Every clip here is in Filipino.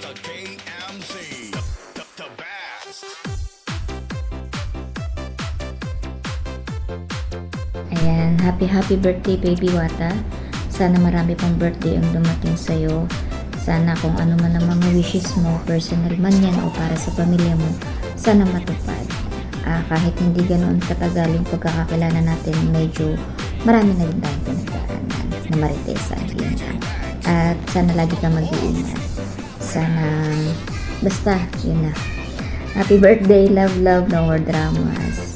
The KMC, the best. Ayan, happy birthday baby Wata. Sana marami pang birthday ang dumating sa'yo. Sana kung ano man ang mga wishes mo, personal man yan o para sa pamilya mo, sana matupad. Kahit hindi ganoon katagal yung pagkakakilala natin, medyo marami na rin tayong pinagdaanan na maritesan. Yun lang. At sana lagi ka mag-iingat. Sana, basta, yun na. Happy birthday, love, no more dramas.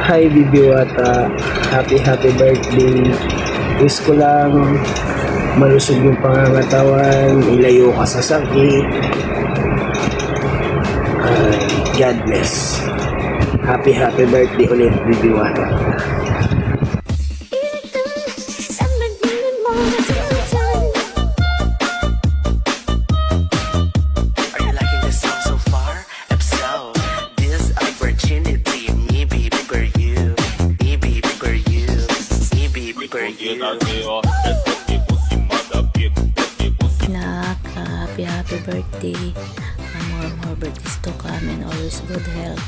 Hi Bibi Wata, happy birthday. Wish ko lang malusog yung pangangatawan, ilayo ka sa sakit. God bless. Happy birthday ulit Bibi Wata. Happy birthday. More birthdays to come and always good health.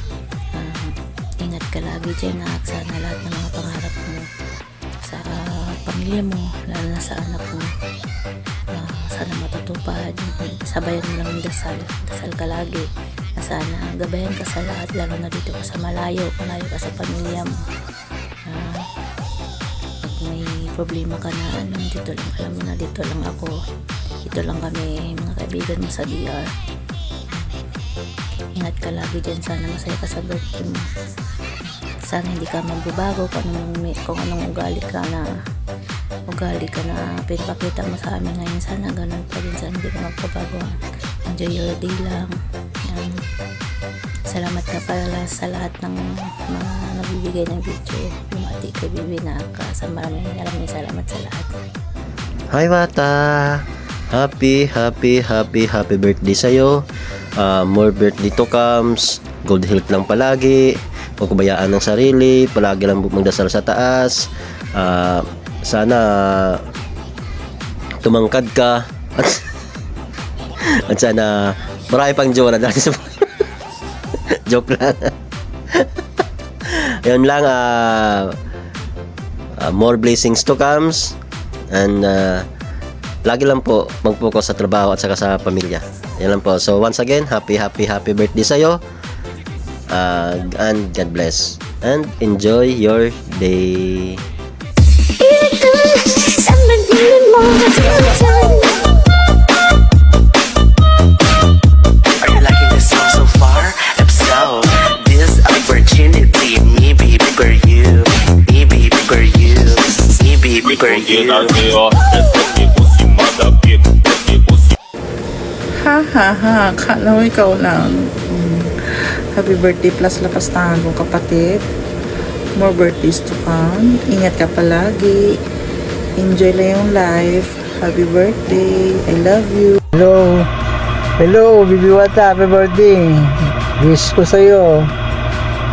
Ingat ka lagi dyan, at sana lahat ng mga pangarap mo sa pamilya mo, lalo na sa anak mo, sana matutupad. Sabayan mo lang yung dasal ka lagi na sana gabayan ka sa lahat, lalo na dito ka sa malayo ka sa pamilya mo. Pag may problema ka na, dito lang, alam mo na, dito lang ako, dito lang kami, mga kaibigan mo sa DR. Ingat ka lagi dyan, sana masaya ka sa birthday mo, sana hindi ka magbabago kung anong ugali ka na pinapakita mo sa amin ngayon, sana ganun pa din, sana hindi ka magbabago. Enjoy your day lang. Salamat ka pala sa lahat ng mga nabibigay ng video. Bumati kay Bibi na sa maraming salamat sa lahat. Hi Wata! Happy birthday sa'yo. More birthday to comes. Good health lang palagi. Huwag kubayaan ng sarili. Palagi lang magdasal sa taas. Sana tumangkad ka. At sana marami pang jowa na dahil sa joke lang. Yun lang. More blessings to comes. And lagi lang po mag-focus sa trabaho at saka sa pamilya. Yan lang po. So once again, happy birthday sa'yo. And God bless. And enjoy your day. Are you liking this song so far? If so, this opportunity, maybe for you, maybe for you, maybe for you. Ha, kala mo ikaw lang. Happy birthday plus lapastahan kong kapatid. More birthdays to come. Ingat ka palagi. Enjoy lang yung life. Happy birthday. I love you. Hello Bibi Wata, happy birthday. Wish ko sa'yo,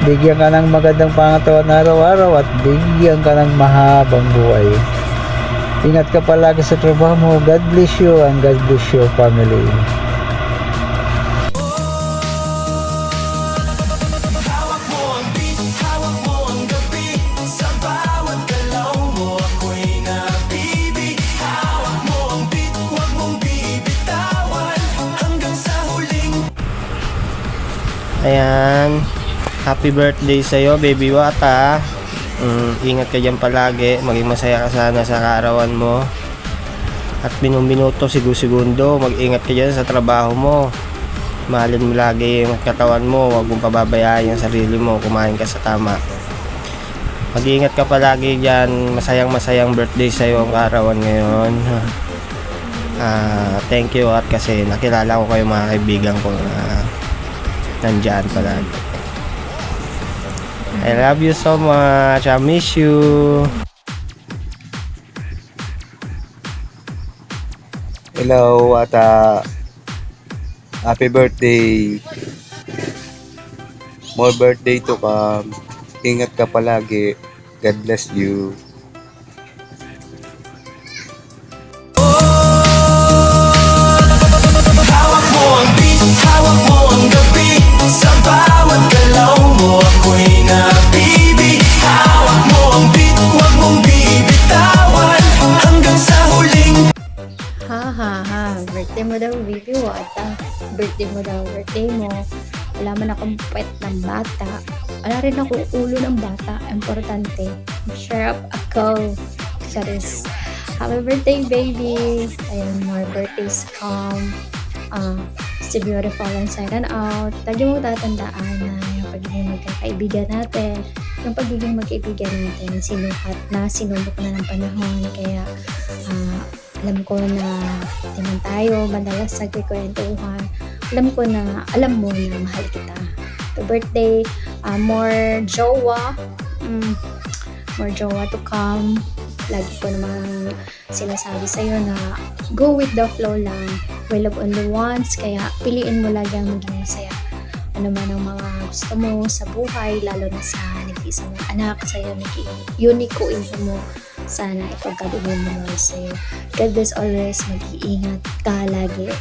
bigyan ka ng magandang pangatawan araw-araw at bigyan ka ng mahabang buhay. Ingat ka palagi sa trabaho mo. God bless you and God bless your family. Ayan, happy birthday sa'yo baby Wata. Ingat ka dyan palagi, maging masaya ka sana sa kaarawan mo, at minuto segundo mag-ingat ka dyan sa trabaho mo. Mahalin mo lagi yung katawan mo, huwag mong pababayaan yung sarili mo, kumain ka sa tama. Mag-ingat ka palagi dyan, masayang birthday sa'yo ang kaarawan ngayon. Thank you at kasi nakilala ko kayo mga kaibigan ko nandyan palagi. I love you so much. I miss you. Hello, Wata. Happy birthday. More birthday to come. Ingat ka palagi. God bless you. mo daw birthday mo. Wala man akong puwet ng bata. Wala rin ako ulo ng bata. Importante. Share up ako. Charis. Happy birthday, baby! Ayun, more birthdays to come. Stay beautiful inside and out. Lagi mo tatandaan na yung pagiging magkakaibigan natin, yung pagiging magkaibigan natin, sinukat na, sinubok na ng panahon. Kaya, alam ko na naman tayo, madalas nagkikwentuhan. Alam mo na mahal kita. Happy birthday, more jowa to come. Lagi ko namang sinasabi sa'yo na go with the flow lang. We love only once, kaya piliin mo lagi ang maging masaya. Ano man ang mga gusto mo sa buhay, lalo na sa nag-iisa mong anak, sa'yo unique mo. Sana ipagkalugin mo naman sa'yo. God bless always, mag-iingat ka lagi.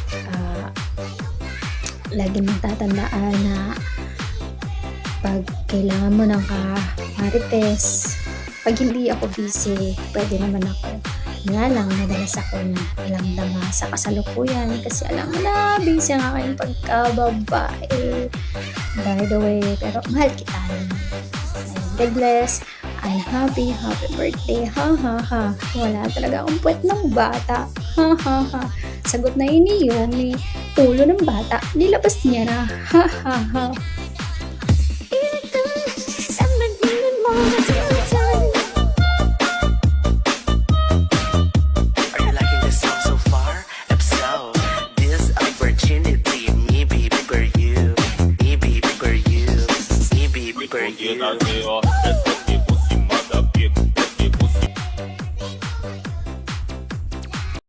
Lagi mong tatandaan na pag kailangan mo ng marites, pag hindi ako busy, pwede naman ako. Nga lang, madalas ako na walang dama sa kasalukuyan kasi alam mo na, busy ang aking pagkababae. By the way, pero mahal kita naman. God bless and happy birthday. Ha ha ha. Wala talaga akong puwet ng bata. Ha ha ha. Sagot na yun ni Yomi. Ulo ng bata. Nilabas niya na. Ha ha ha. Are you liking this song so far? If so, this opportunity, me baby for you, me baby for you, me baby for you. Pussy mother big